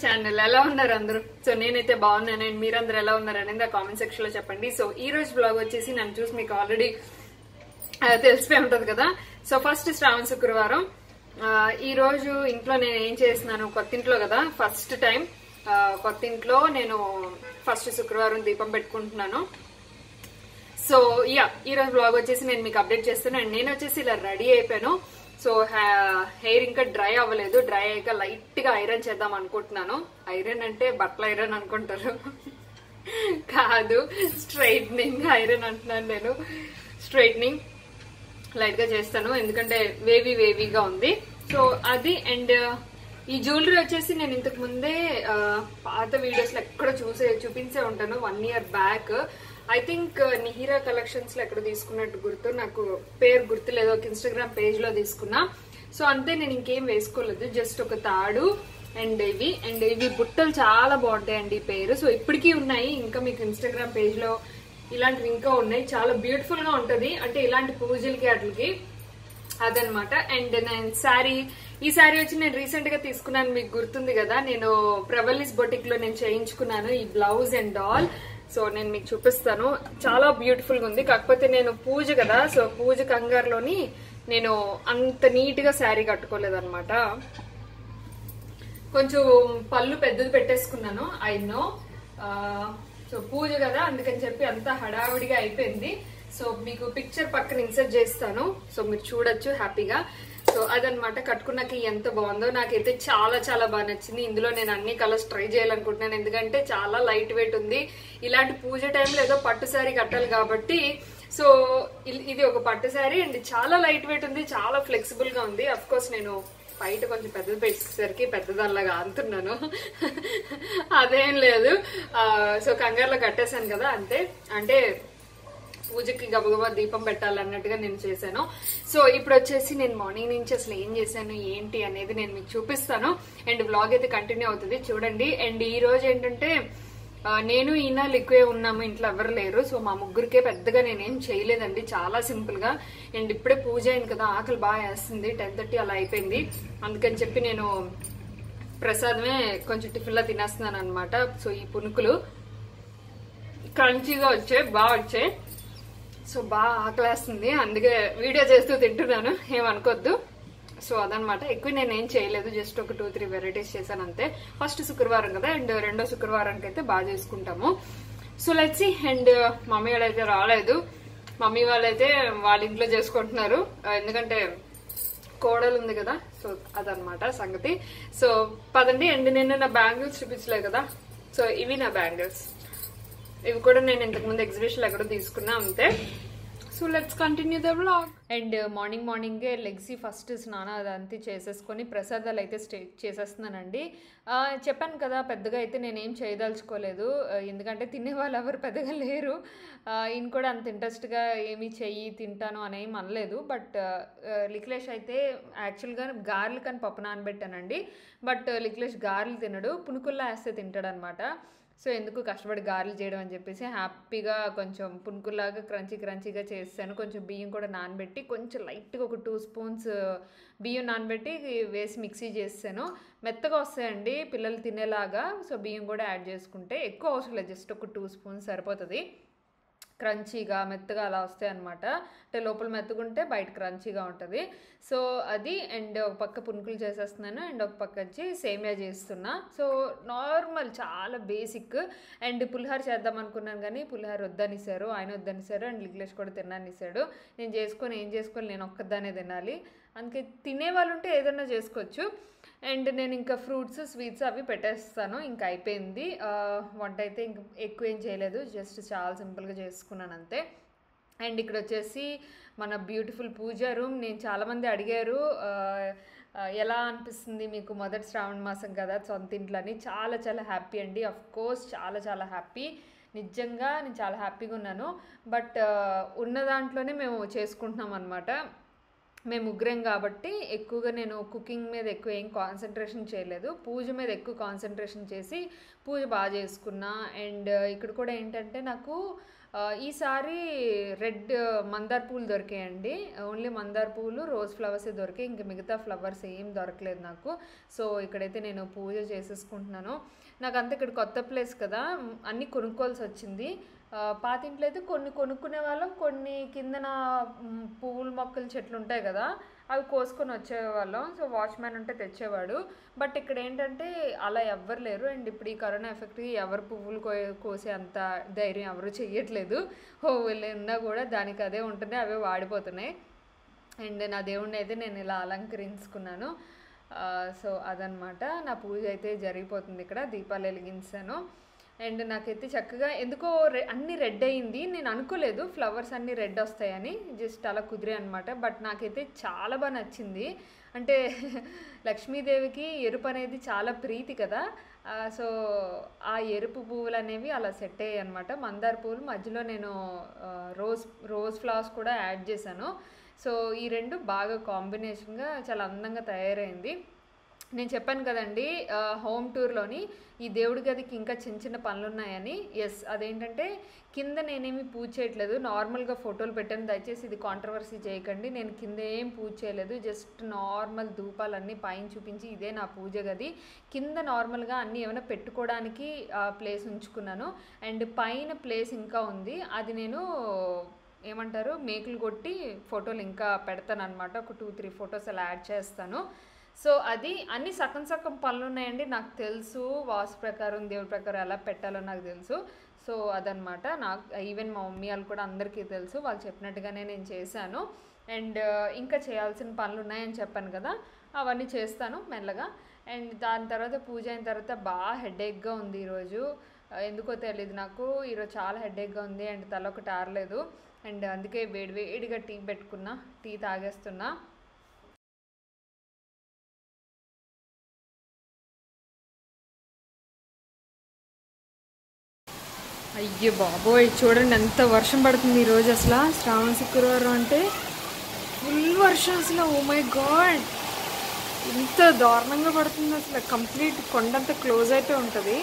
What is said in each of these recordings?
Channel. ఎలా ఉన్నారు అందరూ? సో నేనైతే బాగున్నాను అండ్ మీరందరూ ఎలా ఉన్నారు అనేది ఆ కామెంట్ సెక్షన్ లో చెప్పండి. సో ఈ రోజు బ్లాగ్ వచ్చేసి నన్ను చూసి మీకు ఆల్రెడీ తెలిసిపోయి ఉంటది కదా. సో ఫస్ట్ శ్రావణ శుక్రవారం. ఈ రోజు ఇంట్లో నేను ఏం చేస్తున్నాను, కొత్త ఇంట్లో కదా, ఫస్ట్ టైం కొత్త ఇంట్లో నేను ఫస్ట్ శుక్రవారం దీపం పెట్టుకుంటున్నాను. సో ఈ రోజు బ్లాగ్ వచ్చేసి నేను మీకు అప్డేట్ చేస్తాను. అండ్ నేను వచ్చేసి ఇలా రెడీ అయిపోయాను. సో హెయిర్ ఇంకా డ్రై అవ్వలేదు. డ్రై అయ్యాక లైట్ గా ఐరన్ చేద్దాం అనుకుంటున్నాను. ఐరన్ అంటే బట్టల ఐరన్ అనుకుంటారు, కాదు, స్ట్రైట్నింగ్ ఐరన్ అంటున్నాను నేను. స్ట్రైట్నింగ్ లైట్ గా చేస్తాను ఎందుకంటే వేవీగా ఉంది. సో అది. అండ్ ఈ జ్యువెలరీ వచ్చేసి నేను ఇంతకు ముందే పాత వీడియోస్ లో ఎక్కడ చూపించే ఉంటాను. 1 year back I think Nihira collections లో ఎక్కడ తీసుకున్నట్టు గుర్తు, నాకు పేరు గుర్తులేదు. ఒక ఇన్స్టాగ్రామ్ పేజ్ లో తీసుకున్నా. సో అంతే, నేను ఇంకేం వేసుకోలేదు, జస్ట్ ఒక తాడు అండ్ ఇవి బుట్టలు చాలా బాగుంటాయండి. పేరు సో ఇప్పటికీ ఉన్నాయి, ఇంకా మీకు ఇన్స్టాగ్రామ్ పేజ్ లో ఇలాంటివి ఇంకా ఉన్నాయి. చాలా బ్యూటిఫుల్ గా ఉంటది, అంటే ఇలాంటి పూజలకి వాటికి అదనమాట. అండ్ నేను ఈ శారీ వచ్చి నేను రీసెంట్ గా తీసుకున్నాను, మీకు గుర్తుంది కదా. నేను ప్రవల్లిస్ బొటిక్ లో నేను చేయించుకున్నాను ఈ బ్లౌజ్ అండ్ ఆల్. సో నేను మీకు చూపిస్తాను, చాలా బ్యూటిఫుల్ గా ఉంది. కాకపోతే నేను పూజ కదా, సో పూజ కంగారులోని నేను అంత నీట్ గా శారీ కట్టుకోలేదు అనమాట. కొంచెం పళ్ళు పెద్దది పెట్టేసుకున్నాను, ఐ నో. సో పూజ కదా అందుకని చెప్పి అంతా హడావిడిగా అయిపోయింది. సో మీకు పిక్చర్ పక్కన ఇన్సర్ట్ చేస్తాను, సో మీరు చూడొచ్చు హ్యాపీగా. సో అదనమాట, కట్టుకున్నాక ఎంత బాగుందో. నాకైతే చాలా చాలా బాగా నచ్చింది. ఇందులో నేను అన్ని కలర్స్ ట్రై చేయాలనుకుంటున్నాను, ఎందుకంటే చాలా లైట్ వెయిట్ ఉంది. ఇలాంటి పూజ టైంలో ఏదో పట్టు శారీ కట్టాలి కాబట్టి. సో ఇది ఒక పట్టు శారీ అండ్ చాలా లైట్ వెయిట్ ఉంది, చాలా ఫ్లెక్సిబుల్ గా ఉంది. అఫ్ కోర్స్ నేను బయట కొంచెం పెద్దది పెట్టేసరికి పెద్దదానిలాగా అంటున్నాను, అదేం లేదు. సో కంగారులో కట్టేశాను కదా అంతే. అంటే పూజకి గబగబా దీపం పెట్టాలన్నట్టుగా నేను చేశాను. సో ఇప్పుడు వచ్చేసి నేను మార్నింగ్ నుంచి అసలు ఏం చేశాను ఏంటి అనేది నేను మీకు చూపిస్తాను. అండ్ వ్లాగ్ అయితే కంటిన్యూ అవుతుంది, చూడండి. అండ్ ఈ రోజు ఏంటంటే నేను ఈయన లిక్వే ఉన్నాము, ఇంట్లో ఎవరు లేరు. సో మా ముగ్గురికే పెద్దగా నేనేం చేయలేదండి, చాలా సింపుల్ గా. అండ్ ఇప్పుడే పూజ అయింది కదా, ఆకలి బాగా వేస్తుంది. 10:30 అలా అయిపోయింది. అందుకని చెప్పి నేను ప్రసాదమే కొంచెం టిఫిన్ లా తినేస్తున్నాను అనమాట. సో ఈ పునుకులు క్రంచీగా వచ్చాయి, బాగా వచ్చాయి. సో బాగా ఆకలేస్తుంది, అందుకే వీడియో చేస్తూ తింటున్నాను, ఏమనుకోద్దు. సో అదనమాట, ఎక్కువ నేను ఏం చేయలేదు, జస్ట్ ఒక 2-3 వెరైటీస్ చేశాను అంతే. ఫస్ట్ శుక్రవారం కదా, అండ్ రెండో శుక్రవారానికి అయితే బాగా చేసుకుంటాము. So let's see. And mummy వాళ్ళైతే రాలేదు, మమ్మీ వాళ్ళైతే వాళ్ళ ఇంట్లో చేసుకుంటున్నారు, ఎందుకంటే కోడలు ఉంది కదా. సో అదనమాట సంగతి. సో పదండి. అండ్ నేను నా బ్యాంగిల్స్ చూపించలేదు కదా, సో ఇవి నా బ్యాంగిల్స్. ఇవి కూడా నేను ఇంతకుముందు ఎగ్జిబిషన్ ఎక్కడో తీసుకున్నా అంతే. So let's continue the vlog. And మార్నింగే లెగ్సీ ఫస్ట్ స్నానం అదంతా చేసేసుకొని ప్రసాదాలు అయితే చేసేస్తున్నానండి. చెప్పాను కదా, పెద్దగా అయితే నేనేం చేయదలుచుకోలేదు, ఎందుకంటే తినేవాళ్ళు ఎవరు పెద్దగా లేరు. ఈయన కూడా అంత ఇంట్రెస్ట్గా ఏమి తింటాను అనేం అనలేదు. బట్ లిక్లేష్ అయితే యాక్చువల్గా గారెలు కానీ పప్పు నానబెట్టానండి. బట్ లిక్లేష్ గారెలు తినడు, పునుకుల్లా వేస్తే తింటాడనమాట. సో ఎందుకు కష్టపడి గారెలు చేయడం అని చెప్పేసి హ్యాపీగా కొంచెం పునుకుల్లాగా క్రంచీగా చేస్తాను. కొంచెం బియ్యం కూడా నానబెట్టి, కొంచెం లైట్గా ఒక 2 స్పూన్స్ బియ్యం నానబెట్టి వేసి మిక్సీ చేస్తాను. మెత్తగా వస్తాయండి పిల్లలు తినేలాగా. సో బియ్యం కూడా యాడ్ చేసుకుంటే ఎక్కువ అవసరం లేదు, జస్ట్ ఒక 2 స్పూన్స్ సరిపోతుంది. క్రంచీగా మెత్తగా అలా వస్తాయి అనమాట. అంటే లోపల మెత్తగుంటే బయట క్రంచీగా ఉంటుంది. సో అది. అండ్ ఒక పక్క పునుకులు చేసేస్తున్నాను, అండ్ ఒక పక్క వచ్చి సేమియా చేస్తున్నా. సో నార్మల్, చాలా బేసిక్. అండ్ పులిహార చేద్దాం అనుకున్నాను కానీ పులిహార వద్దనిసారు, ఆయన వద్దనిసారు. అండ్ లిగ్లేష్ కూడా తిన్నానిసాడు. నేను ఏం చేసుకొని నేను ఒక్కదానే తినాలి, అందుకే తినేవాళ్ళు ఉంటే ఏదైనా చేసుకోవచ్చు. అండ్ నేను ఇంకా ఫ్రూట్స్ స్వీట్స్ అవి పెట్టేస్తాను, ఇంకా అయిపోయింది. వంట అయితే ఇంక ఎక్కువ ఏం చేయలేదు, జస్ట్ చాలా సింపుల్గా చేసుకున్నాను అంతే. అండ్ ఇక్కడ వచ్చేసి మన బ్యూటిఫుల్ పూజా రూమ్. నేను చాలామంది అడిగారు ఎలా అనిపిస్తుంది మీకు మొదటి శ్రావణ మాసం కదా సొంత ఇంట్లో అని. చాలా చాలా హ్యాపీ అండి, అఫ్ కోర్స్ చాలా చాలా హ్యాపీ. నిజంగా నేను చాలా హ్యాపీగా ఉన్నాను. బట్ ఉన్న దాంట్లోనే మేము చేసుకుంటున్నాం అనమాట. మేము ముగ్గురం కాబట్టి ఎక్కువగా నేను కుకింగ్ మీద ఎక్కువ ఏం కాన్సన్ట్రేషన్ చేయలేదు, పూజ మీద ఎక్కువ కాన్సన్ట్రేషన్ చేసి పూజ బాగా చేసుకున్నా. అండ్ ఇక్కడ కూడా ఏంటంటే నాకు ఈసారి రెడ్ మందార పూలు దొరికాయండి. ఓన్లీ మందార పూలు, రోజ్ ఫ్లవర్సే దొరికాయి, ఇంక మిగతా ఫ్లవర్స్ ఏం దొరకలేదు నాకు. సో ఇక్కడైతే నేను పూజ చేసేసుకుంటున్నాను. నాకు అంతా ఇక్కడ కొత్త ప్లేస్ కదా, అన్నీ కొనుక్కోవాల్సి వచ్చింది. పాతింట్లో అయితే కొన్ని కొనుక్కునే వాళ్ళం, కొన్ని కిందన పువ్వుల మొక్కలు చెట్లు ఉంటాయి కదా అవి కోసుకొని వచ్చేవాళ్ళం. సో వాచ్మ్యాన్ ఉంటే తెచ్చేవాడు. బట్ ఇక్కడ ఏంటంటే అలా ఎవ్వరు లేరు. అండ్ ఇప్పుడు ఈ కరోనా ఎఫెక్ట్కి ఎవరు పువ్వులు కోసే అంత ధైర్యం ఎవరు చెయ్యట్లేదు. వీళ్ళు ఉన్నా కూడా దానికి అదే ఉంటుంది, అవే వాడిపోతున్నాయి. అండ్ నా దేవుడిని అయితే నేను ఇలా అలంకరించుకున్నాను. సో అదనమాట నా పూజ అయితే జరిగిపోతుంది. ఇక్కడ దీపాలు వెలిగించాను. అండ్ నాకైతే చక్కగా ఎందుకో అన్నీ రెడ్ అయ్యింది. నేను అనుకోలేదు ఫ్లవర్స్ అన్నీ రెడ్ వస్తాయని, జస్ట్ అలా కుదిరే అనమాట. బట్ నాకైతే చాలా బాగా నచ్చింది. అంటే లక్ష్మీదేవికి ఎరుపు అనేది చాలా ప్రీతి కదా. సో ఆ ఎరుపు పువ్వులు అనేవి అలా సెట్ అయ్యాయి అనమాట. మందార పువ్వులు మధ్యలో నేను రోజ్ ఫ్లవర్స్ కూడా యాడ్ చేశాను. సో ఈ రెండు బాగా కాంబినేషన్గా చాలా అందంగా తయారైంది. నేను చెప్పాను కదండి హోమ్ టూర్లోని ఈ దేవుడి గదికి ఇంకా చిన్న చిన్న పనులు ఉన్నాయని. ఎస్, అదేంటంటే కింద నేనేమి పూజ చేయట్లేదు, నార్మల్గా ఫోటోలు పెట్టాను. దయచేసి ఇది కాంట్రవర్సీ చేయకండి. నేను కింద ఏం పూజ చేయలేదు, జస్ట్ నార్మల్ ధూపాలన్నీ పైన చూపించి ఇదే నా పూజ గది. కింద నార్మల్గా అన్నీ ఏమైనా పెట్టుకోవడానికి ప్లేస్ ఉంచుకున్నాను. అండ్ పైన ప్లేస్ ఇంకా ఉంది, అది నేను ఏమంటారు మేకులు కొట్టి ఫోటోలు ఇంకా పెడతాను అనమాట. ఒక 2-3 ఫొటోస్ అలా యాడ్ చేస్తాను. సో అది అన్ని సగం సగం పనులు ఉన్నాయండి. నాకు తెలుసు వాస్తు ప్రకారం దేవుడి ప్రకారం ఎలా పెట్టాలో నాకు తెలుసు. సో అదనమాట. నాకు ఈవెన్ మా మమ్మీ వాళ్ళు కూడా అందరికీ తెలుసు, వాళ్ళు చెప్పినట్టుగానే నేను చేశాను. అండ్ ఇంకా చేయాల్సిన పనులు ఉన్నాయని చెప్పాను కదా, అవన్నీ చేస్తాను మెల్లగా. అండ్ దాని తర్వాత పూజ అయిన తర్వాత బాగా హెడేక్గా ఉంది ఈరోజు. ఎందుకో తెలియదు నాకు, ఈరోజు చాలా హెడేక్గా ఉంది. అండ్ తల ఒకటి ఆరలేదు. అండ్ అందుకే వేడిగా టీ పెట్టుకున్నా, టీ తాగేస్తున్నా. అయ్యో బాబోయ్, చూడండి ఎంత వర్షం పడుతుంది ఈరోజు. అసలు శ్రావణ శుక్రవారం అంటే ఫుల్ వర్షం అసలు. ఓ మై గాడ్, ఇంత దారుణంగా పడుతుంది అసలు. కంప్లీట్ కొండంతా క్లోజ్ అయిపోయి ఉంటుంది.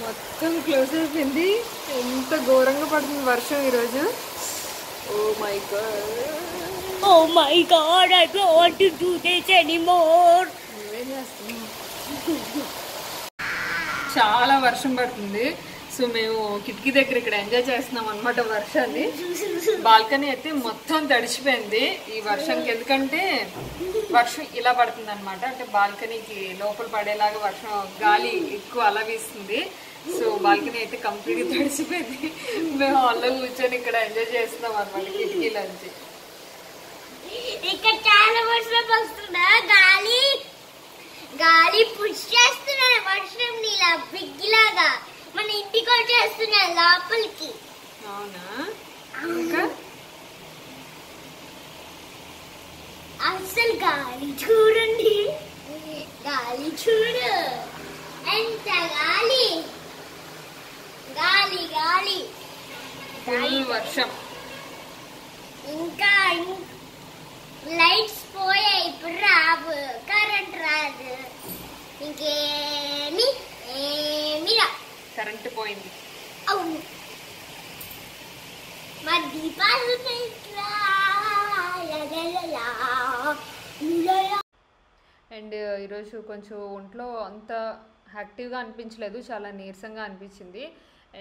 మొత్తం క్లోజ్ అయిపోయింది. ఎంత ఘోరంగా పడుతుంది వర్షం ఈరోజు. Oh my God, Oh my God, I don't want to do this anymore. చాలా వర్షం పడుతుంది. సో మేము కిటికీ దగ్గర ఇక్కడ ఎంజాయ్ చేస్తున్నాం అనమాట వర్షాన్ని. బాల్కనీ అయితే మొత్తం తడిచిపోయింది ఈ వర్షంకి. ఎందుకంటే వర్షం ఇలా పడుతుంది అనమాట, అంటే బాల్కనీకి లోపల పడేలాగా వర్షం గాలి ఎక్కువ అలా వీస్తుంది. సో బాల్కనీ అయితే కంప్లీట్గా తడిచిపోయింది. మేము హాల్లో కూర్చొని ఇక్కడ ఎంజాయ్ చేస్తున్నాం అనమాట కిటికీలోంచి. ఇక్కడ చాలా వర్షం వస్తున్నా, గాలి పుష్ చేస్తున్నాను వర్షం నీలా బిగ్గిలాగా మన ఇంటికి వచ్చేస్తున్నా లోపలికి. అవునా? ఇంకా అసలు గాలి చూడండి, గాలి చూడు ఎంత గాలి గాలి గాలి ఫుల్ వర్షం. ఇంకా లైట్స్ పోయాయి, ఇప్పుడు రావు, కరెంట్ రాదు, ఇంకేమి రా, కరెంట్ పోయింది. అవును, మా దీపాలు అండ్ ఈరోజు కొంచెం ఒంట్లో అంత యాక్టివ్గా అనిపించలేదు, చాలా నీరసంగా అనిపించింది.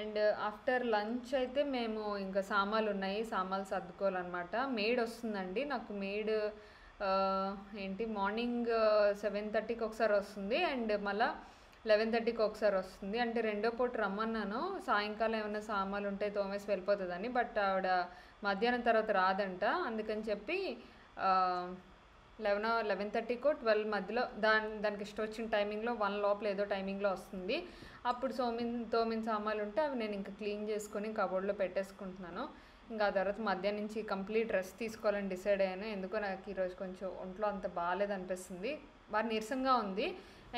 అండ్ ఆఫ్టర్ లంచ్ అయితే మేము ఇంకా సామాన్లు ఉన్నాయి, సామాన్లు సర్దుకోవాలన్నమాట. మేడ్ వస్తుందండి నాకు. మేడ్ ఏంటి మార్నింగ్ 7:30కి ఒకసారి వస్తుంది, అండ్ మళ్ళీ 11:30కి ఒకసారి వస్తుంది. అంటే రెండో పూట రమ్మన్నాను, సాయంకాలం ఏమైనా సామాన్లు ఉంటే తోమేసి వెళ్ళిపోతుందని. బట్ ఆవిడ మధ్యాహ్నం తర్వాత రాదంట, అందుకని చెప్పి 11:30కో 12 మధ్యలో దానికి ఇష్టం వచ్చిన టైమింగ్లో 1 లోపల ఏదో టైమింగ్లో వస్తుంది. అప్పుడు తోమిన సామాన్లు ఉంటే అవి నేను ఇంకా క్లీన్ చేసుకొని కబోర్డ్లో పెట్టేసుకుంటున్నాను. ఇంకా ఆ తర్వాత మధ్యాహ్నం నుంచి కంప్లీట్ రెస్ట్ తీసుకోవాలని డిసైడ్ అయ్యాను. ఎందుకో నాకు ఈరోజు కొంచెం ఒంట్లో అంత బాగాలేదనిపిస్తుంది, బాగా నీరసంగా ఉంది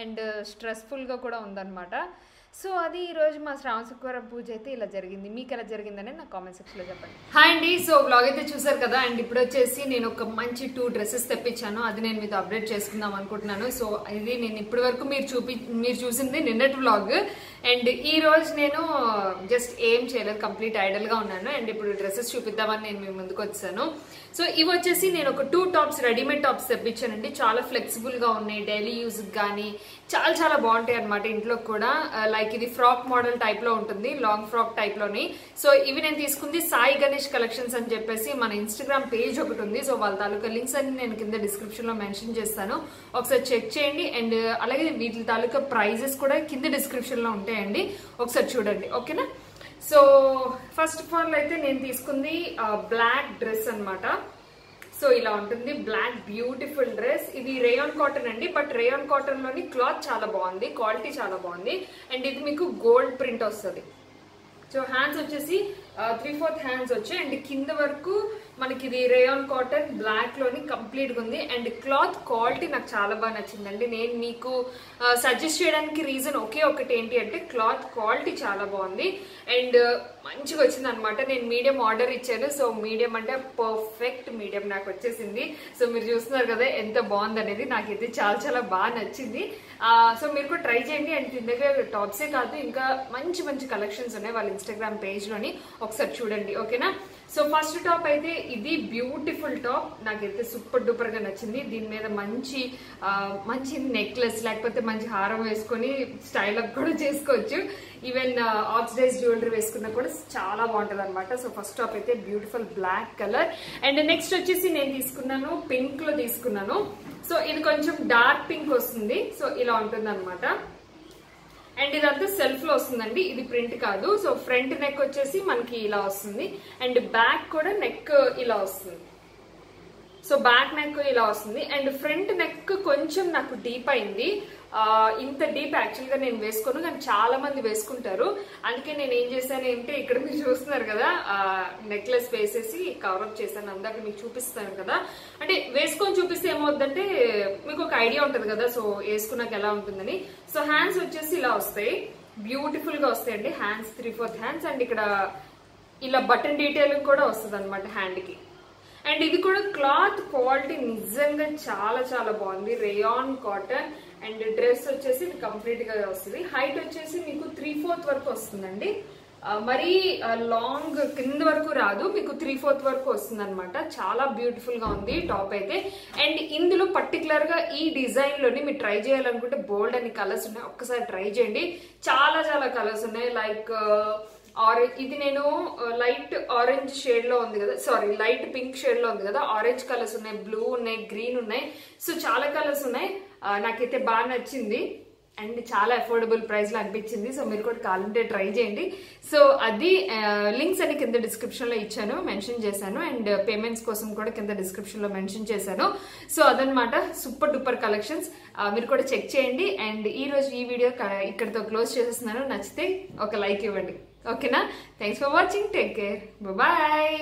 అండ్ స్ట్రెస్ఫుల్గా కూడా ఉందన్నమాట. సో అది ఈరోజు మా శ్రావణ శుక్రవారం పూజ అయితే ఇలా జరిగింది. మీకు ఎలా జరిగిందని నా కామెంట్ సెక్షన్లో చెప్పండి. హాయ్ అండి, సో బ్లాగ్ అయితే చూసారు కదా. అండ్ ఇప్పుడు వచ్చేసి నేను ఒక మంచి 2 డ్రెస్సెస్ తెప్పించాను. అది నేను మీతో అప్డేట్ చేసుకుందాం అనుకుంటున్నాను. సో ఇది నేను ఇప్పటి వరకు మీరు చూసింది నిన్నటి వ్లాగ్. అండ్ ఈ రోజు నేను జస్ట్ ఏం చేయలేదు, కంప్లీట్ ఐడల్గా ఉన్నాను. అండ్ ఇప్పుడు డ్రెస్సెస్ చూపిద్దామని నేను మీ ముందుకు వచ్చాను. సో ఇవి వచ్చేసి నేను ఒక 2 టాప్స్, రెడీమేడ్ టాప్స్ తెప్పించానండి. చాలా ఫ్లెక్సిబుల్గా ఉన్నాయి, డైలీ యూజ్కి కానీ చాలా బాగుంటాయి అనమాట. ఇంట్లో కూడా లైక్ ఇది ఫ్రాక్ మోడల్ టైప్లో ఉంటుంది, లాంగ్ ఫ్రాక్ టైప్లోని. సో ఇవి నేను తీసుకుంది సాయి గణేష్ కలెక్షన్స్ అని చెప్పేసి మన ఇన్స్టాగ్రామ్ పేజ్ ఒకటి ఉంది. సో వాళ్ళ తాలూకా లింక్స్ అన్ని నేను కింద డిస్క్రిప్షన్లో మెన్షన్ చేస్తాను, ఒకసారి చెక్ చేయండి. అండ్ అలాగే వీటి తాలూకా ప్రైజెస్ కూడా కింద డిస్క్రిప్షన్లో ఉంటాయండి, ఒకసారి చూడండి, ఓకేనా. సో ఫస్ట్ ఆఫ్ ఆల్ అయితే నేను తీసుకుంది బ్లాక్ డ్రెస్ అనమాట. సో ఇలా ఉంటుంది, బ్లాక్ బ్యూటిఫుల్ డ్రెస్. ఇది రేయాన్ కాటన్ అండి, బట్ రేయాన్ కాటన్ లోని క్లాత్ చాలా బాగుంది, క్వాలిటీ చాలా బాగుంది. అండ్ ఇది మీకు గోల్డ్ ప్రింట్ వస్తుంది. సో హ్యాండ్స్ వచ్చేసి 3/4 హ్యాండ్స్ వచ్చాయి. అండ్ కింద వరకు మనకి ఇది రేయాన్ కాటన్ బ్లాక్ లోని కంప్లీట్ గా ఉంది. అండ్ క్లాత్ క్వాలిటీ నాకు చాలా బాగా నచ్చిందండి. నేను మీకు సజెస్ట్ చేయడానికి రీజన్ ఒకే ఒకటి ఏంటి అంటే క్లాత్ క్వాలిటీ చాలా బాగుంది అండ్ మంచిగా వచ్చింది అనమాట. నేను మీడియం ఆర్డర్ ఇచ్చాను. సో మీడియం అంటే పర్ఫెక్ట్ మీడియం నాకు వచ్చేసింది. సో మీరు చూస్తున్నారు కదా ఎంత బాగుంది అనేది, నాకైతే చాలా బాగా నచ్చింది. సో మీరు కూడా ట్రై చేయండి. అండ్ దీని దగ్గర టాప్సే కాదు, ఇంకా మంచి కలెక్షన్స్ ఉన్నాయి వాళ్ళ ఇన్స్టాగ్రామ్ పేజ్ లోని, ఒకసారి చూడండి, ఓకేనా. సో ఫస్ట్ టాప్ అయితే ఇది బ్యూటిఫుల్ టాప్, నాకైతే సూపర్ డూపర్ గా నచ్చింది. దీని మీద మంచి నెక్లెస్ లేకపోతే మంచి హారం వేసుకొని స్టైల్ అప్ కూడా చేసుకోవచ్చు. ఈవెన్ ఆక్సిడైజ్ జ్యువెలరీ వేసుకున్నా కూడా చాలా బాగుంటది అనమాట. సో ఫస్ట్ టాప్ అయితే beautiful black colour. And next వచ్చేసి నేను తీసుకున్నాను పింక్ లో తీసుకున్నాను. సో ఇది కొంచెం డార్క్ పింక్ వస్తుంది. సో ఇలా ఉంటుంది అనమాట. అండ్ ఇదంతా సెల్ఫ్ లో వస్తుందండి, ఇది ప్రింట్ కాదు. సో ఫ్రంట్ నెక్ వచ్చేసి మనకి ఇలా వస్తుంది అండ్ బ్యాక్ కూడా నెక్ ఇలా వస్తుంది. సో బ్యాక్ నెక్ ఇలా వస్తుంది అండ్ ఫ్రంట్ నెక్ కొంచెం నాకు డీప్ అయింది. ఇంత డీప్ యాక్చువల్ గా నేను వేసుకోను, కానీ చాలా మంది వేసుకుంటారు. అందుకే నేను ఏం చేశాను అంటే ఇక్కడ మీరు చూస్తున్నారు కదా, నెక్లెస్ వేసేసి కవరప్ చేశాను. అందాక మీకు చూపిస్తాను కదా, అంటే వేసుకొని చూపిస్తే ఏమవుతుందంటే మీకు ఒక ఐడియా ఉంటుంది కదా, సో వేసుకున్నాక ఎలా ఉంటుందని. సో హ్యాండ్స్ వచ్చేసి ఇలా వస్తాయి, బ్యూటిఫుల్ గా వస్తాయండి హ్యాండ్స్, 3/4 హ్యాండ్స్. అండ్ ఇక్కడ ఇలా బటన్ డీటెయిలింగ్ కూడా వస్తుంది అనమాట హ్యాండ్ కి. అండ్ ఇది కూడా క్లాత్ క్వాలిటీ నిజంగా చాలా బాగుంది, రేయాన్ కాటన్. అండ్ డ్రెస్ వచ్చేసి కంప్లీట్ గా వస్తుంది. హైట్ వచ్చేసి మీకు 3/4 వరకు వస్తుందండి, మరీ లాంగ్ కింద వరకు రాదు, మీకు 3/4 వరకు వస్తుంది అనమాట. చాలా బ్యూటిఫుల్ గా ఉంది టాప్ అయితే. అండ్ ఇందులో పర్టికులర్ గా ఈ డిజైన్ లోని మీరు ట్రై చేయాలనుకుంటే బోల్డ్ అని కలర్స్ ఉన్నాయి, ఒక్కసారి ట్రై చేయండి. చాలా కలర్స్ ఉన్నాయి. లైక్ ఆరెంజ్, ఇది నేను లైట్ ఆరెంజ్ షేడ్ లో ఉంది కదా, సారీ లైట్ పింక్ షేడ్ లో ఉంది కదా, ఆరెంజ్ కలర్స్ ఉన్నాయి, బ్లూ ఉన్నాయి, గ్రీన్ ఉన్నాయి. సో చాలా కలర్స్ ఉన్నాయి. నాకైతే బాగా నచ్చింది అండ్ చాలా అఫోర్డబుల్ ప్రైస్ లో అనిపించింది. సో మీరు కూడా కావాలంటే ట్రై చేయండి. సో అది లింక్స్ అని కింద డిస్క్రిప్షన్ లో ఇచ్చాను, మెన్షన్ చేశాను. అండ్ పేమెంట్స్ కోసం కూడా కింద డిస్క్రిప్షన్ లో మెన్షన్ చేశాను. సో అదనమాట సూపర్ డూపర్ కలెక్షన్స్, మీరు కూడా చెక్ చేయండి. అండ్ ఈ రోజు ఈ వీడియో ఇక్కడితో క్లోజ్ చేసేస్తున్నాను. నచ్చితే ఒక లైక్ ఇవ్వండి, ఓకేనా. Thanks for watching, take care, bye.